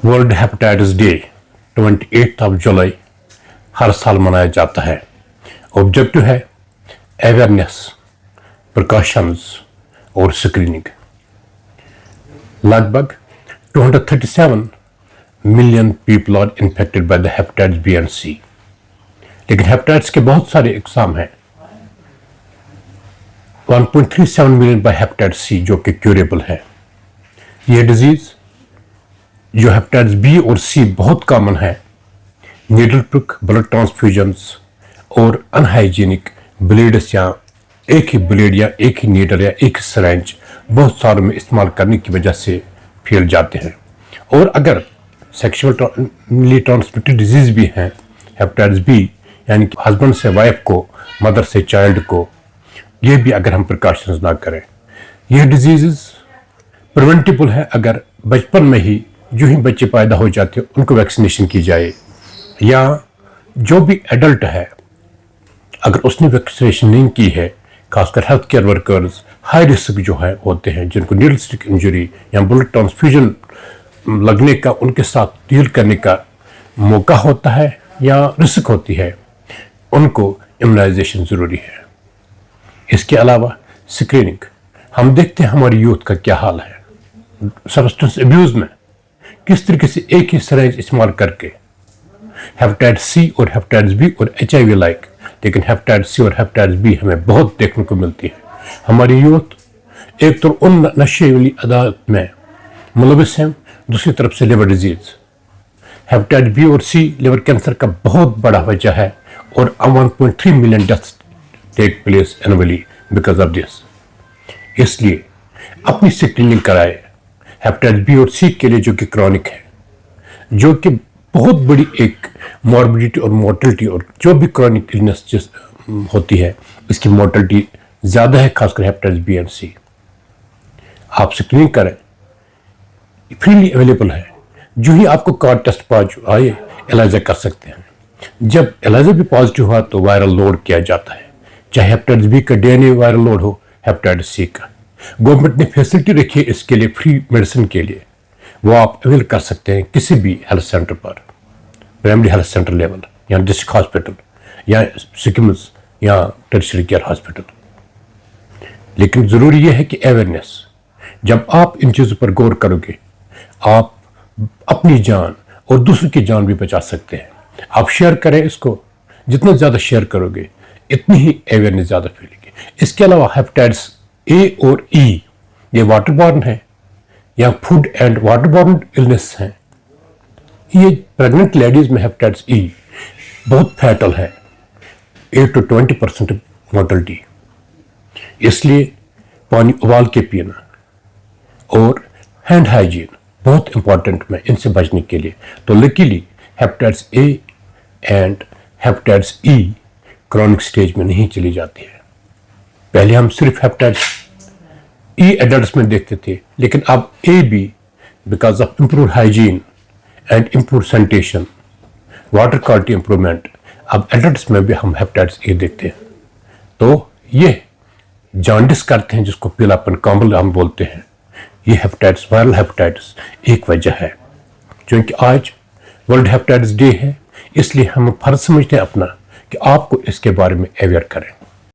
World hepatitis day 28 जुलाई हर साल मनाया जाता है। ऑब्जेक्टिव है अवेयरनेस, प्रिकॉशंस और स्क्रीनिंग। लगभग 237 million people are infected by the hepatitis B and C. लेकिन हेपेटाइटिस के बहुत सारे इकसाम हैं। 1.37 मिलियन बाय हेपेटाइटिस सी जो कि क्यूरेबल है। यह डिजीज जो हेपेटाइटिस बी और सी बहुत कॉमन है, नीडल प्रिक, ब्लड ट्रांसफ्यूजन्स और अनहाइजीनिक ब्लेड्स या एक ही ब्लेड या एक ही नीडल या एक ही सिरिंज बहुत सारों में इस्तेमाल करने की वजह से फैल जाते हैं। और अगर सेक्सुअली ट्रांसमिटेड डिजीज भी हैं, हेपेटाइटिस बी यानी कि हस्बैंड से वाइफ को, मदर से चाइल्ड को, ये भी अगर हम प्रिकॉशंस ना करें, यह डिजीज़ प्रिवेंटेबल है। अगर बचपन में ही जो ही बच्चे पैदा हो जाते हैं उनको वैक्सीनेशन की जाए, या जो भी एडल्ट है अगर उसने वैक्सीनेशन नहीं की है, खासकर health care workers, high risk जो है होते हैं, जिनको नीडल स्टिक इंजरी या ब्लड ट्रांसफ्यूजन लगने का, उनके साथ डील करने का मौका होता है या रिस्क होती है, उनको इम्यूनाइजेशन ज़रूरी है। इसके अलावा स्क्रीनिंग, हम देखते हैं हमारी यूथ का क्या हाल है। सब्सटेंस अब्यूज़ में किस तरीके से एक ही सिरिंज इस्तेमाल करके हेपेटाइटिस सी और हेपेटाइटिस बी और HIV लाइक, लेकिन हेपेटाइटिस सी और हेपेटाइटिस बी हमें बहुत देखने को मिलती है। हमारी यूथ एक तो उन नशे वाली आदत में मुलविस है, दूसरी तरफ से लिवर डिजीज, हेपेटाइटिस बी और सी लिवर कैंसर का बहुत बड़ा वजह है, और 1.3 million deaths take place annually because of this. इसलिए अपनी स्क्रीनिंग कराए हेपेटाइटिस बी और सी के लिए, जो कि क्रॉनिक है, जो कि बहुत बड़ी एक मॉर्बिडिटी और मोर्टलिटी, और जो भी क्रॉनिक इलनेस होती है इसकी मोर्टलिटी ज़्यादा है, खासकर हेपेटाइटिस बी एंड सी। आप स्क्रीनिंग करें, फ्रीली अवेलेबल है। जो ही आपको कार्ड टेस्ट पॉजिटिव आए, एलाइजा कर सकते हैं। जब एलाइजा भी पॉजिटिव हुआ तो वायरल लोड किया जाता है, चाहे हेपेटाइटिस बी का DNA वायरल लोड हो, हेपेटाइटिस सी का। गवर्नमेंट ने फैसिलिटी रखी है इसके लिए, फ्री मेडिसिन के लिए, वो आप अवेल कर सकते हैं किसी भी हेल्थ सेंटर पर, प्राइमरी हेल्थ सेंटर लेवल या डिस्ट्रिक्ट हॉस्पिटल या सिकिम्स या टर्शियरी केयर हॉस्पिटल। लेकिन ज़रूरी यह है कि अवेयरनेस, जब आप इन चीज़ों पर गौर करोगे, आप अपनी जान और दूसरों की जान भी बचा सकते हैं। आप शेयर करें इसको, जितना ज़्यादा शेयर करोगे इतनी ही अवेयरनेस ज़्यादा फैलेगी। इसके अलावा हेपेटाइटिस A और E ये वाटर बॉर्न है या food and water borne illness हैं। ये प्रेग्नेंट लेडीज में हेपेटाइटिस E बहुत फैटल है, 8 to 20% मोर्टलिटी। इसलिए पानी उबाल के पीना और हैंड हाइजीन बहुत इंपॉर्टेंट है इनसे बचने के लिए। तो luckily hepatitis A and hepatitis E chronic stage में नहीं चली जाती है। पहले हम सिर्फ हेपेटाइटिस E एडल्ट्स में देखते थे, लेकिन अब A भी because of improve hygiene and improve sanitation, water quality improvement, अब एडल्ट्स में भी हम हेपेटाइटिस A देखते हैं। तो ये जॉन्डिस करते हैं, जिसको पीलापन कॉम्बल हम बोलते हैं, ये हेपेटाइटिस, वायरल हेपेटाइटिस एक वजह है। क्योंकि आज वर्ल्ड हेपेटाइटिस डे है, इसलिए हम फर्ज समझते हैं अपना कि आपको इसके बारे में अवेयर करें।